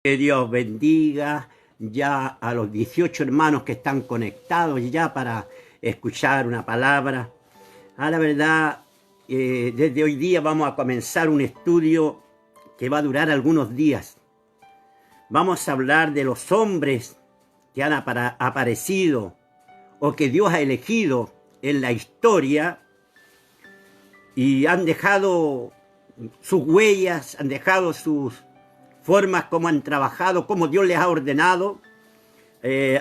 Que Dios bendiga ya a los 18 hermanos que están conectados ya para escuchar una palabra. A la verdad, desde hoy día vamos a comenzar un estudio que va a durar algunos días. Vamos a hablar de los hombres que han aparecido o que Dios ha elegido en la historia y han dejado sus huellas, han dejado sus formas como han trabajado, como Dios les ha ordenado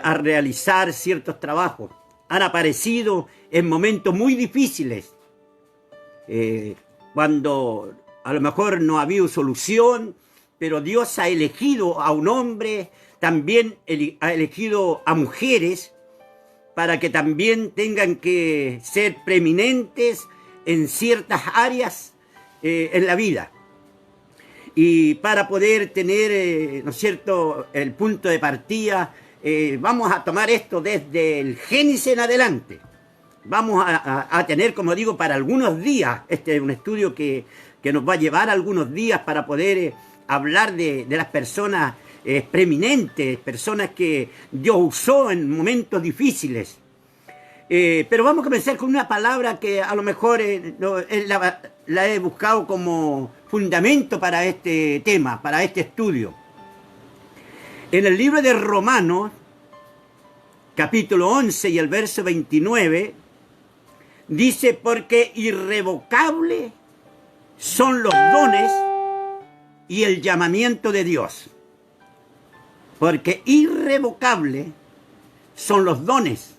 a realizar ciertos trabajos. Han aparecido en momentos muy difíciles, cuando a lo mejor no ha habido solución, pero Dios ha elegido a un hombre, también ha elegido a mujeres, para que también tengan que ser preeminentes en ciertas áreas en la vida. Y para poder tener, ¿no es cierto?, el punto de partida, vamos a tomar esto desde el Génesis en adelante. Vamos a tener, como digo, para algunos días, este es un estudio que nos va a llevar algunos días para poder hablar de las personas preeminentes, personas que Dios usó en momentos difíciles. Pero vamos a comenzar con una palabra que a lo mejor la he buscado como fundamento para este tema, para este estudio. En el libro de Romanos, capítulo 11 y el verso 29, dice: porque irrevocables son los dones y el llamamiento de Dios. Porque irrevocables son los dones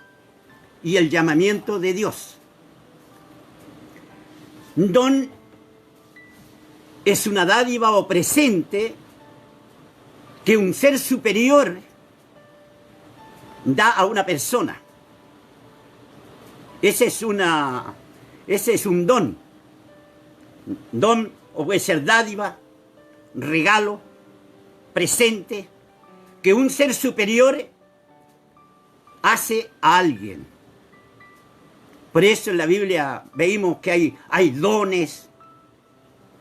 y el llamamiento de Dios. Don es una dádiva o presente que un ser superior da a una persona. Ese es un don. Don o puede ser dádiva, regalo, presente, que un ser superior hace a alguien. Por eso en la Biblia veíamos que hay dones,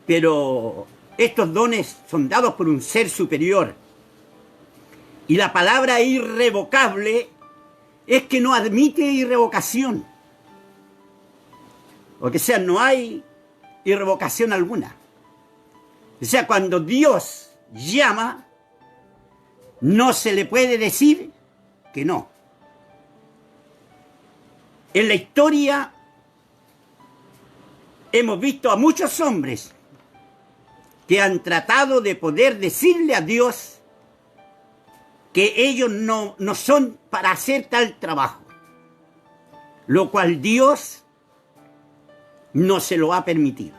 pero estos dones son dados por un ser superior. Y la palabra irrevocable es que no admite irrevocación. O sea, no hay irrevocación alguna. O sea, cuando Dios llama, no se le puede decir que no. En la historia hemos visto a muchos hombres que han tratado de poder decirle a Dios que ellos no son para hacer tal trabajo, lo cual Dios no se lo ha permitido.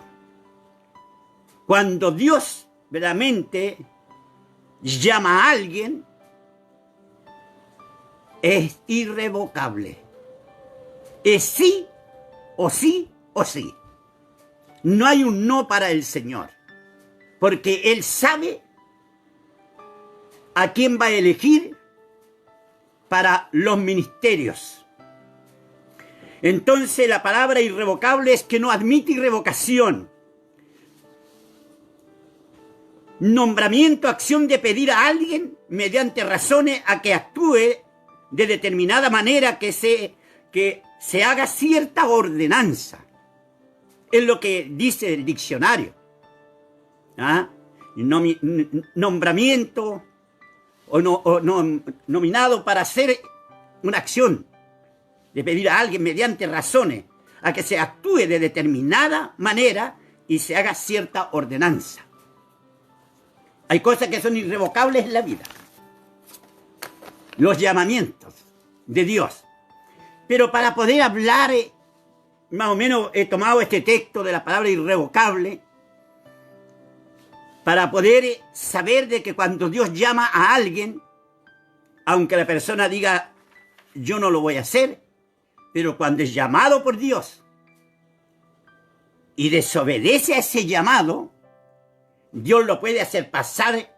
Cuando Dios verdaderamente llama a alguien, es irrevocable. Es sí o sí o sí. No hay un no para el Señor, porque Él sabe a quién va a elegir para los ministerios. Entonces la palabra irrevocable es que no admite irrevocación. Nombramiento, acción de pedir a alguien mediante razones a que actúe de determinada manera, que se haga cierta ordenanza. Es lo que dice el diccionario. Nombramiento nominado para hacer una acción, de pedir a alguien mediante razones a que se actúe de determinada manera y se haga cierta ordenanza. Hay cosas que son irrevocables en la vida. Los llamamientos de Dios. Pero para poder hablar, más o menos he tomado este texto de la palabra irrevocable, para poder saber de que cuando Dios llama a alguien, aunque la persona diga, yo no lo voy a hacer, pero cuando es llamado por Dios y desobedece a ese llamado, Dios lo puede hacer pasar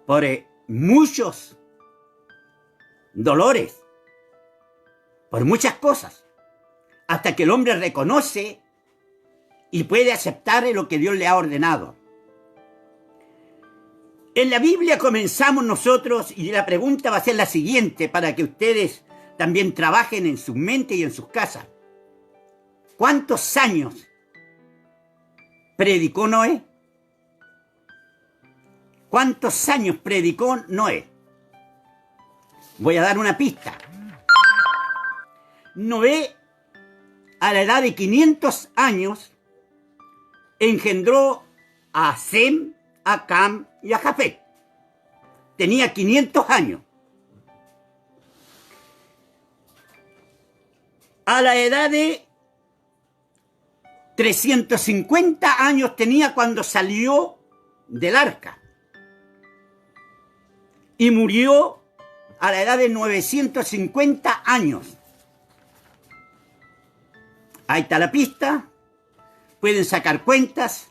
por muchos dolores, por muchas cosas, hasta que el hombre reconoce y puede aceptar lo que Dios le ha ordenado. En la Biblia comenzamos nosotros y la pregunta va a ser la siguiente para que ustedes también trabajen en su mente y en sus casas. ¿Cuántos años predicó Noé? ¿Cuántos años predicó Noé? Voy a dar una pista. Noé, a la edad de 500 años, engendró a Sem, a Cam y a Jafet. Tenía 500 años. A la edad de 350 años tenía cuando salió del arca. Y murió a la edad de 950 años. Ahí está la pista. Pueden sacar cuentas.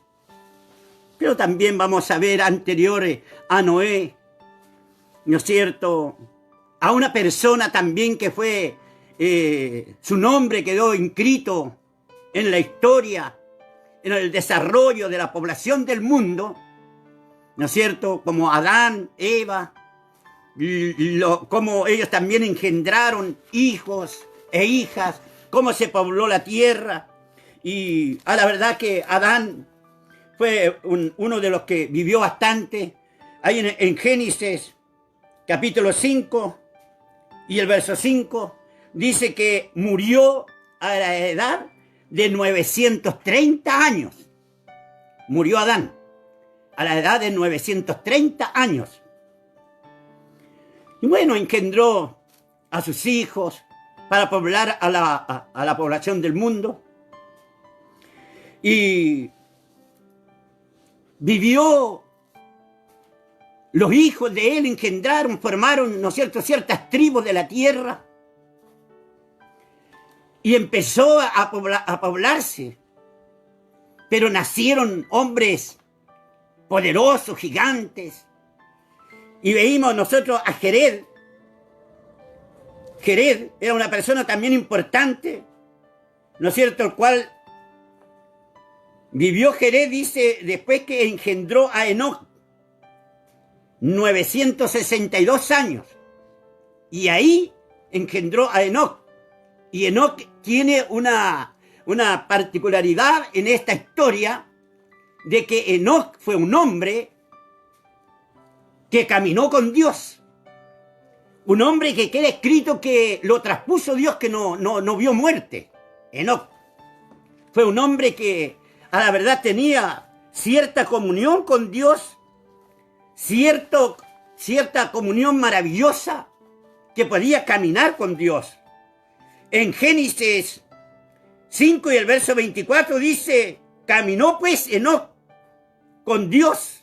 Pero también vamos a ver anteriores a Noé, ¿no es cierto? A una persona también que fue, su nombre quedó inscrito en la historia, en el desarrollo de la población del mundo, ¿no es cierto? Como Adán, Eva, como ellos también engendraron hijos e hijas, cómo se pobló la tierra. Y a la verdad que Adán fue uno de los que vivió bastante. Ahí en Génesis, capítulo 5 y el verso 5, dice que murió a la edad de 930 años. Murió Adán a la edad de 930 años. Y bueno, engendró a sus hijos para poblar a la población del mundo. Y vivió, los hijos de él engendraron, formaron, ¿no es cierto?, ciertas tribus de la tierra. Y empezó a poblarse. Pero nacieron hombres poderosos, gigantes. Y veíamos nosotros a Jared. Jared era una persona también importante, ¿no es cierto?, el cual vivió Jared, dice, después que engendró a Enoc, 962 años. Y ahí engendró a Enoc. Y Enoc tiene una particularidad en esta historia, de que Enoc fue un hombre que caminó con Dios. Un hombre que queda escrito que lo traspuso Dios, que no vio muerte. Enoc fue un hombre que a la verdad tenía cierta comunión con Dios, cierta comunión maravillosa, que podía caminar con Dios. En Génesis 5 y el verso 24 dice: caminó pues Enoc con Dios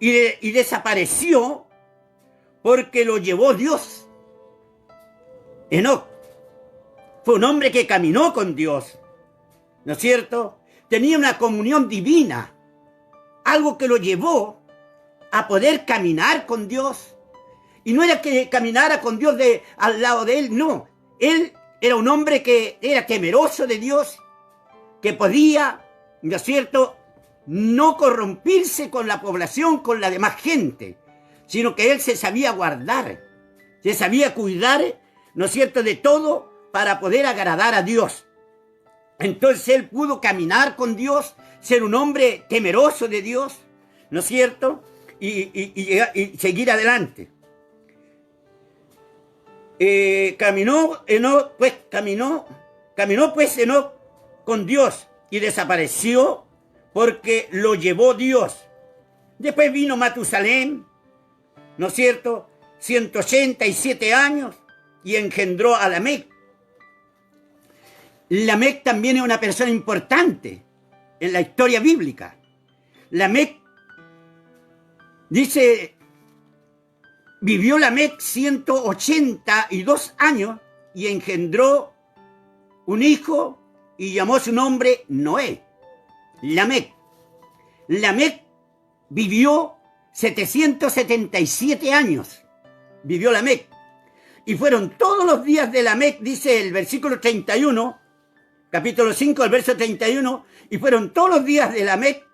y desapareció porque lo llevó Dios. Enoc fue un hombre que caminó con Dios, ¿no es cierto? Tenía una comunión divina, algo que lo llevó a poder caminar con Dios. Y no era que caminara con Dios al lado de él, no. Él era un hombre que era temeroso de Dios, que podía, ¿no es cierto?, no corrompirse con la población, con la demás gente, sino que él se sabía guardar, se sabía cuidar, ¿no es cierto?, de todo para poder agradar a Dios. Entonces él pudo caminar con Dios, ser un hombre temeroso de Dios, ¿no es cierto?, y seguir adelante. Caminó pues Enoc con Dios y desapareció porque lo llevó Dios. Después vino Matusalén, ¿no es cierto?, 187 años, y engendró a Lamec. Lamec también es una persona importante en la historia bíblica. Lamec, dice, vivió Lamec 182 años y engendró un hijo y llamó su nombre Noé. Lamec vivió 777 años. Vivió Lamec. Y fueron todos los días de Lamec, dice el versículo 31, capítulo 5, el verso 31, y fueron todos los días de Lamec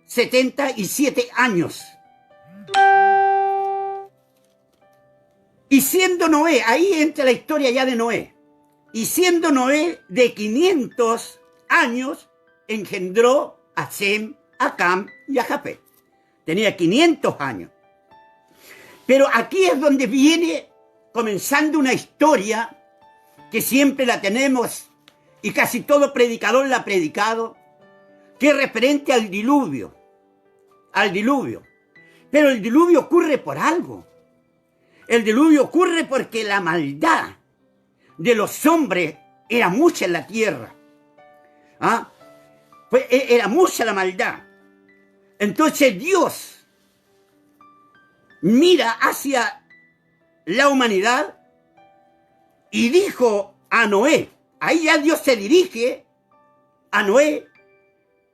77 años. Y siendo Noé, ahí entra la historia ya de Noé, y siendo Noé de 500 años, engendró a Sem, a Cam y a Japet. Tenía 500 años. Pero aquí es donde viene comenzando una historia que siempre la tenemos y casi todo predicador la ha predicado, que es referente al diluvio. Al diluvio. Pero el diluvio ocurre por algo. El diluvio ocurre porque la maldad de los hombres era mucha en la tierra. ¿Ah? Pues era mucha la maldad. Entonces Dios mira hacia la humanidad y dijo a Noé, ahí ya Dios se dirige a Noé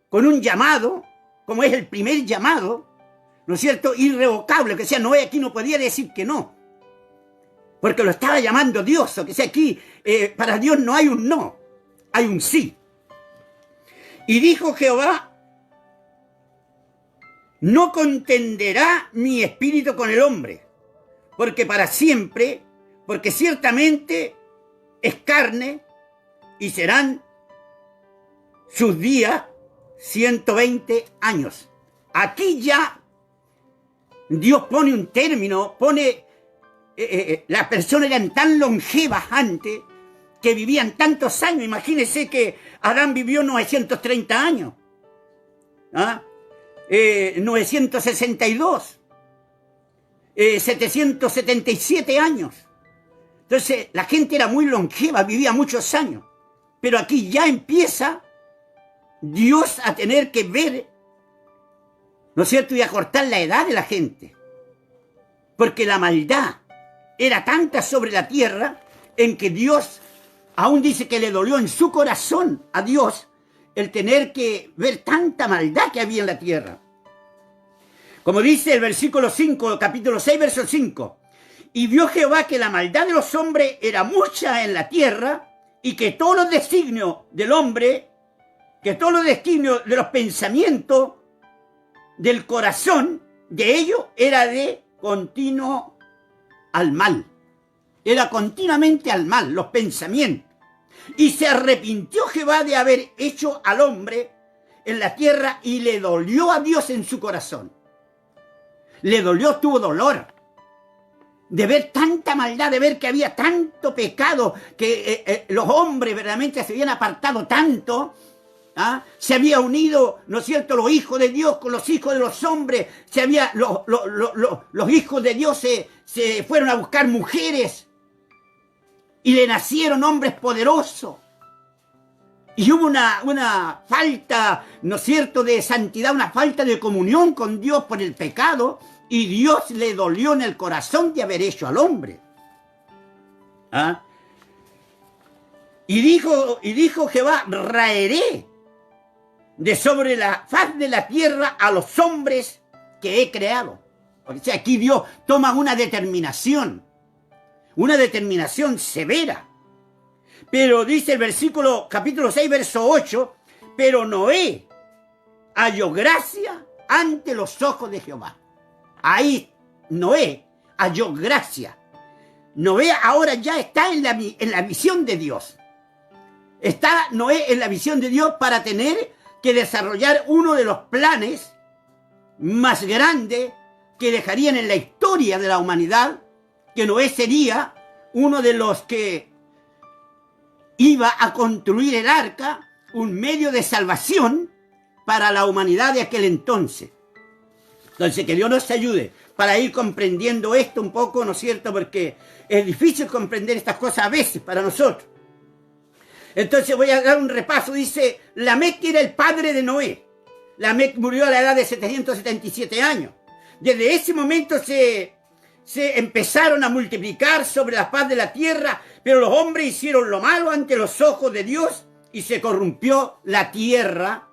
con un llamado, como es el primer llamado, ¿no es cierto?, irrevocable, que sea Noé aquí no podía decir que no, porque lo estaba llamando Dios, o que sea aquí, para Dios no hay un no, hay un sí. Y dijo Jehová, no contenderá mi espíritu con el hombre, porque para siempre, porque ciertamente es carne y serán sus días 120 años. Aquí ya Dios pone un término, las personas eran tan longevas antes que vivían tantos años. Imagínense que Adán vivió 930 años. ¿Ah? 962, 777 años. Entonces la gente era muy longeva, vivía muchos años. Pero aquí ya empieza Dios a tener que ver, ¿no es cierto?, y a cortar la edad de la gente. Porque la maldad era tanta sobre la tierra en que Dios, aún dice que le dolió en su corazón a Dios el tener que ver tanta maldad que había en la tierra. Como dice el versículo 5, capítulo 6, verso 5. Y vio Jehová que la maldad de los hombres era mucha en la tierra y que todos los designios del hombre, que todos los designios de los pensamientos del corazón de ellos era de continuo al mal. Era continuamente al mal, los pensamientos. Y se arrepintió Jehová de haber hecho al hombre en la tierra y le dolió a Dios en su corazón. Le dolió, tuvo dolor de ver tanta maldad, de ver que había tanto pecado, que los hombres verdaderamente se habían apartado tanto. ¿Ah? Se había unido, ¿no es cierto?, los hijos de Dios con los hijos de los hombres. Los hijos de Dios se fueron a buscar mujeres y le nacieron hombres poderosos. Y hubo una falta, ¿no es cierto?, de santidad, una falta de comunión con Dios por el pecado, y Dios le dolió en el corazón de haber hecho al hombre. ¿Ah? Y dijo Jehová, raeré de sobre la faz de la tierra a los hombres que he creado. O sea, aquí Dios toma una determinación severa. Pero dice el versículo, capítulo 6, verso 8, pero Noé halló gracia ante los ojos de Jehová. Ahí Noé halló gracia. Noé ahora ya está en la visión de Dios. Está Noé en la visión de Dios para tener que desarrollar uno de los planes más grandes que dejarían en la historia de la humanidad, que Noé sería uno de los que iba a construir el arca, un medio de salvación para la humanidad de aquel entonces. Entonces, que Dios nos ayude para ir comprendiendo esto un poco, ¿no es cierto?, porque es difícil comprender estas cosas a veces para nosotros. Entonces voy a dar un repaso. Dice, Lamec era el padre de Noé. Lamec murió a la edad de 777 años. Desde ese momento se empezaron a multiplicar sobre la faz de la tierra, pero los hombres hicieron lo malo ante los ojos de Dios y se corrompió la tierra.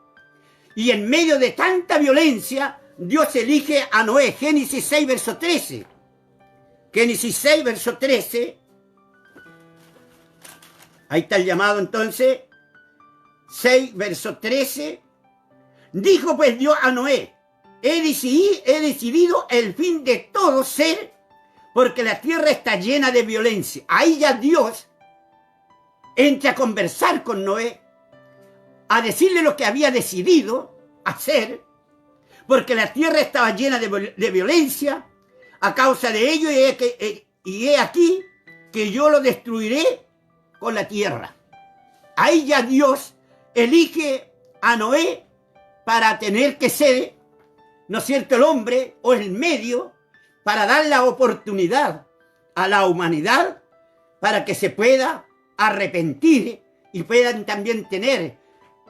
Y en medio de tanta violencia, Dios elige a Noé. Génesis 6, verso 13. Génesis 6, verso 13. Ahí está el llamado entonces. 6, verso 13. Dijo pues Dios a Noé, he decidido el fin de todo ser, porque la tierra está llena de violencia. Ahí ya Dios entra a conversar con Noé, a decirle lo que había decidido hacer, porque la tierra estaba llena de violencia a causa de ello, y he aquí que yo lo destruiré con la tierra. Ahí ya Dios elige a Noé para tener que ser, ¿no es cierto?, el hombre o el medio para dar la oportunidad a la humanidad para que se pueda arrepentir y puedan también tener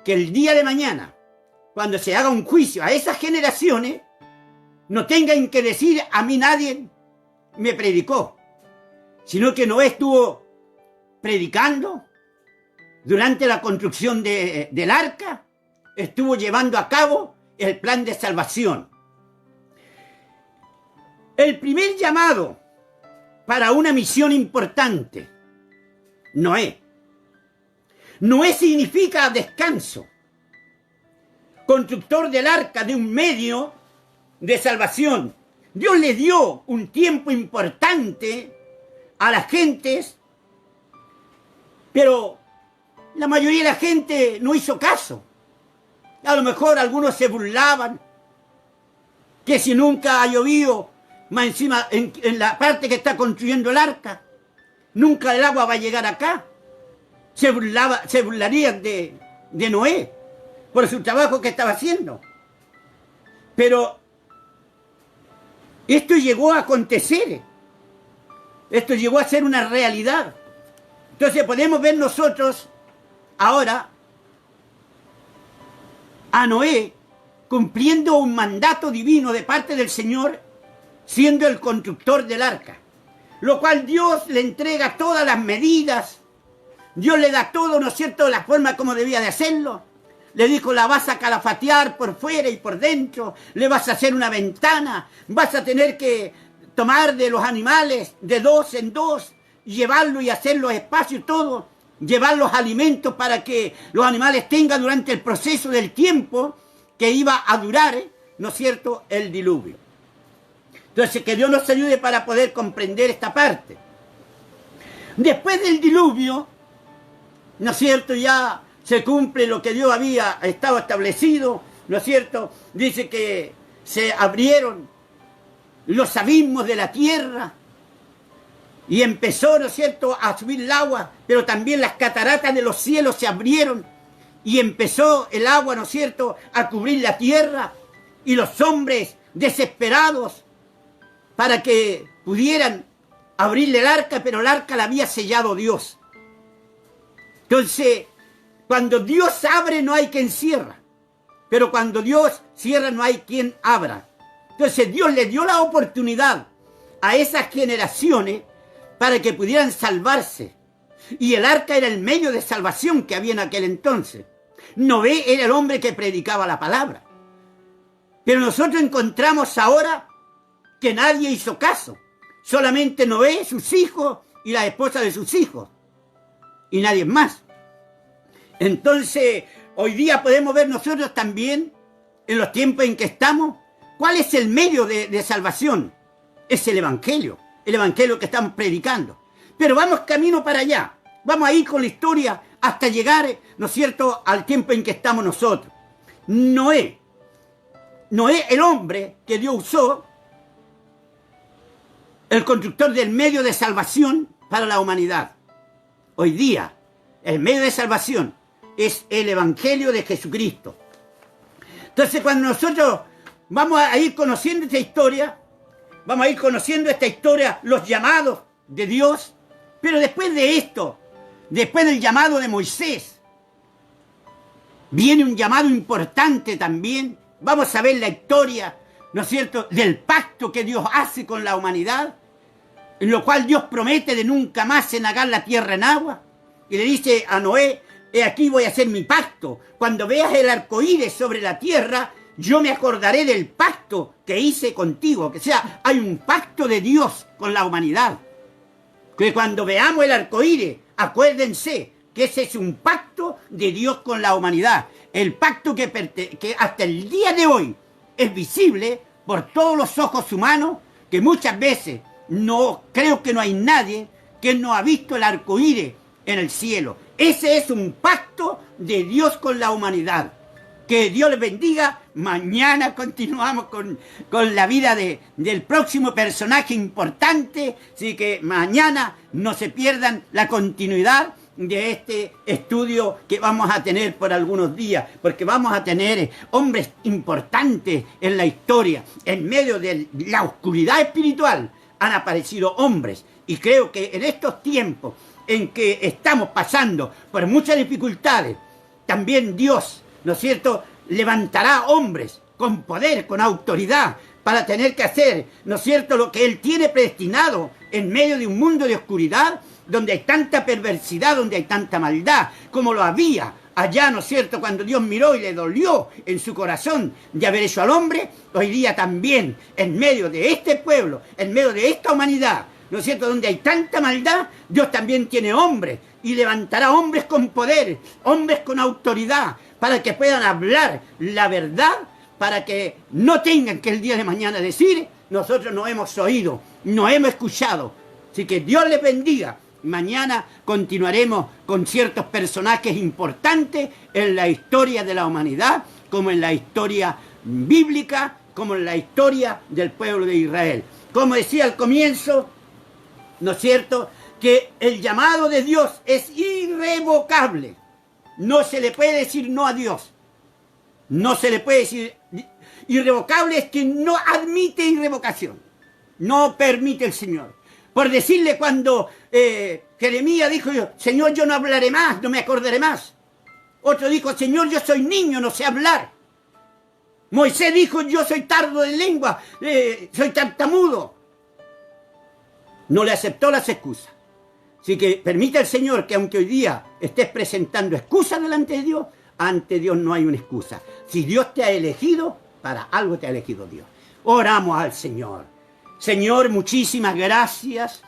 que el día de mañana, cuando se haga un juicio a esas generaciones, no tengan que decir a mí nadie me predicó, sino que Noé estuvo predicando durante la construcción del arca, estuvo llevando a cabo el plan de salvación. El primer llamado para una misión importante, Noé. Noé significa descanso, constructor del arca, de un medio de salvación. Dios le dio un tiempo importante a las gentes, pero la mayoría de la gente no hizo caso. A lo mejor algunos se burlaban, que si nunca ha llovido, más encima en la parte que está construyendo el arca, nunca el agua va a llegar acá. Se burlarían de Noé por su trabajo que estaba haciendo. Pero esto llegó a acontecer, esto llegó a ser una realidad. Entonces podemos ver nosotros ahora a Noé cumpliendo un mandato divino de parte del Señor, siendo el constructor del arca, lo cual Dios le entrega todas las medidas, Dios le da todo, ¿no es cierto?, la forma como debía de hacerlo. Le dijo, la vas a calafatear por fuera y por dentro, le vas a hacer una ventana, vas a tener que tomar de los animales de 2 en 2, llevarlo y hacer los espacios, todo, llevar los alimentos para que los animales tengan durante el proceso del tiempo que iba a durar, ¿no es cierto?, el diluvio. Entonces, que Dios nos ayude para poder comprender esta parte. Después del diluvio, ¿no es cierto?, ya se cumple lo que Dios había estado establecido, ¿no es cierto? Dice que se abrieron los abismos de la tierra y empezó, ¿no es cierto?, a subir el agua, pero también las cataratas de los cielos se abrieron y empezó el agua, ¿no es cierto?, a cubrir la tierra, y los hombres desesperados para que pudieran abrirle el arca, pero el arca la había sellado Dios. Entonces, cuando Dios abre no hay quien cierra, pero cuando Dios cierra no hay quien abra. Entonces Dios le dio la oportunidad a esas generaciones para que pudieran salvarse. Y el arca era el medio de salvación que había en aquel entonces. Noé era el hombre que predicaba la palabra. Pero nosotros encontramos ahora que nadie hizo caso. Solamente Noé, sus hijos y la esposa de sus hijos. Y nadie más. Entonces, hoy día podemos ver nosotros también, en los tiempos en que estamos, cuál es el medio de salvación. Es el Evangelio que estamos predicando. Pero vamos camino para allá. Vamos a ir con la historia hasta llegar, ¿no es cierto?, al tiempo en que estamos nosotros. Noé, el hombre que Dios usó, el constructor del medio de salvación para la humanidad. Hoy día, el medio de salvación es el Evangelio de Jesucristo. Entonces, cuando nosotros vamos a ir conociendo esta historia, los llamados de Dios, pero después de esto, después del llamado de Moisés, viene un llamado importante también. Vamos a ver la historia, ¿no es cierto?, del pacto que Dios hace con la humanidad, en lo cual Dios promete de nunca más cenagar la tierra en agua, y le dice a Noé, he aquí voy a hacer mi pacto. Cuando veas el arcoíris sobre la tierra, yo me acordaré del pacto que hice contigo. O sea, hay un pacto de Dios con la humanidad. Que cuando veamos el arcoíris, acuérdense que ese es un pacto de Dios con la humanidad. el pacto que hasta el día de hoy es visible por todos los ojos humanos, que muchas veces creo que no hay nadie que no ha visto el arco iris en el cielo. Ese es un pacto de Dios con la humanidad. Que Dios les bendiga. Mañana continuamos con la vida del próximo personaje importante. Así que mañana no se pierdan la continuidad de este estudio que vamos a tener por algunos días, porque vamos a tener hombres importantes en la historia. En medio de la oscuridad espiritual han aparecido hombres, y creo que en estos tiempos en que estamos pasando por muchas dificultades, también Dios, ¿no es cierto?, levantará hombres con poder, con autoridad, para tener que hacer, ¿no es cierto?, lo que Él tiene predestinado en medio de un mundo de oscuridad, donde hay tanta perversidad, donde hay tanta maldad, como lo había allá, ¿no es cierto?, cuando Dios miró y le dolió en su corazón de haber hecho al hombre. Hoy día también, en medio de este pueblo, en medio de esta humanidad, ¿no es cierto?, donde hay tanta maldad, Dios también tiene hombres, y levantará hombres con poder, hombres con autoridad, para que puedan hablar la verdad, para que no tengan que el día de mañana decir, nosotros no hemos oído, no hemos escuchado. Así que Dios les bendiga. Mañana continuaremos con ciertos personajes importantes en la historia de la humanidad, como en la historia bíblica, como en la historia del pueblo de Israel. Como decía al comienzo, ¿no es cierto?, que el llamado de Dios es irrevocable. No se le puede decir no a Dios. No se le puede decir irrevocable, es que no admite irrevocación. No permite el Señor. Por decirle cuando Jeremías dijo, Señor, yo no hablaré más, no me acordaré más. Otro dijo, Señor, yo soy niño, no sé hablar. Moisés dijo, yo soy tardo de lengua, soy tartamudo. No le aceptó las excusas. Así que permite al Señor que aunque hoy día estés presentando excusas delante de Dios, ante Dios no hay una excusa. Si Dios te ha elegido, para algo te ha elegido Dios. Oramos al Señor. Señor, muchísimas gracias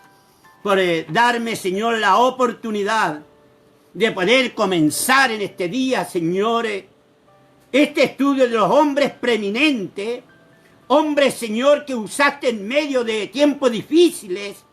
por darme, Señor, la oportunidad de poder comenzar en este día, Señor, este estudio de los hombres preeminentes, hombres, Señor, que usaste en medio de tiempos difíciles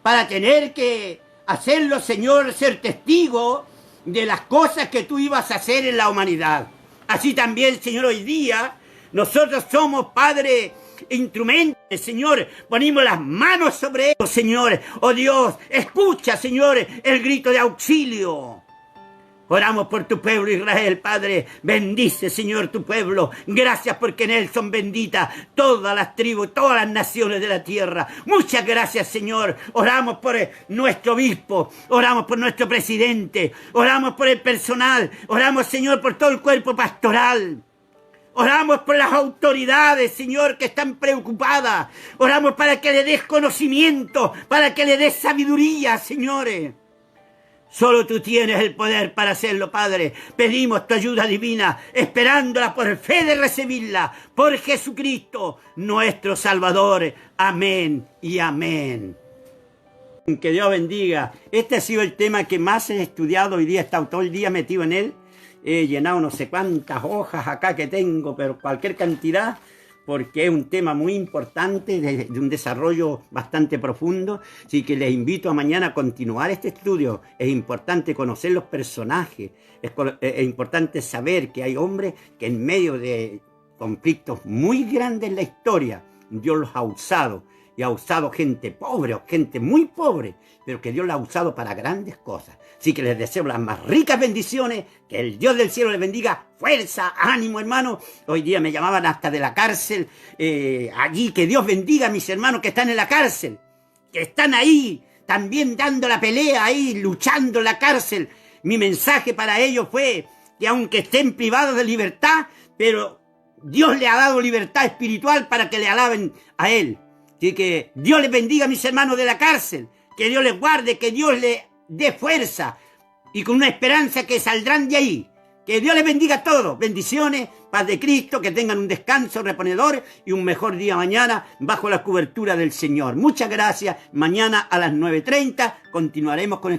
para tener que hacerlo, Señor, ser testigo de las cosas que tú ibas a hacer en la humanidad. Así también, Señor, hoy día nosotros somos, Padre, instrumentos, Señor, ponemos las manos sobre ellos, Señor. Oh Dios, escucha, Señor, el grito de auxilio. Oramos por tu pueblo Israel, Padre. Bendice, Señor, tu pueblo. Gracias porque en él son benditas todas las tribus, todas las naciones de la tierra. Muchas gracias, Señor. Oramos por nuestro obispo. Oramos por nuestro presidente. Oramos por el personal. Oramos, Señor, por todo el cuerpo pastoral. Oramos por las autoridades, Señor, que están preocupadas. Oramos para que le des conocimiento, para que le des sabiduría, señores. Solo tú tienes el poder para hacerlo, Padre. Pedimos tu ayuda divina, esperándola por fe de recibirla, por Jesucristo, nuestro Salvador. Amén y amén. Que Dios bendiga. Este ha sido el tema que más he estudiado hoy día. He estado todo el día metido en él. He llenado no sé cuántas hojas acá que tengo, pero cualquier cantidad, porque es un tema muy importante, de un desarrollo bastante profundo. Así que les invito a mañana a continuar este estudio. Es importante conocer los personajes, es importante saber que hay hombres que en medio de conflictos muy grandes en la historia, Dios los ha usado, y ha usado gente pobre, o gente muy pobre, pero que Dios la ha usado para grandes cosas. Así que les deseo las más ricas bendiciones, que el Dios del cielo les bendiga, fuerza, ánimo, hermano. Hoy día me llamaban hasta de la cárcel, allí, que Dios bendiga a mis hermanos que están en la cárcel, que están ahí, también dando la pelea ahí, luchando en la cárcel. Mi mensaje para ellos fue que aunque estén privados de libertad, pero Dios le ha dado libertad espiritual para que le alaben a Él. Así que Dios les bendiga a mis hermanos de la cárcel, que Dios les guarde, que Dios les dé fuerza y con una esperanza que saldrán de ahí. Que Dios les bendiga a todos. Bendiciones, paz de Cristo, que tengan un descanso reponedor y un mejor día mañana bajo la cobertura del Señor. Muchas gracias. Mañana a las 9:30 continuaremos con este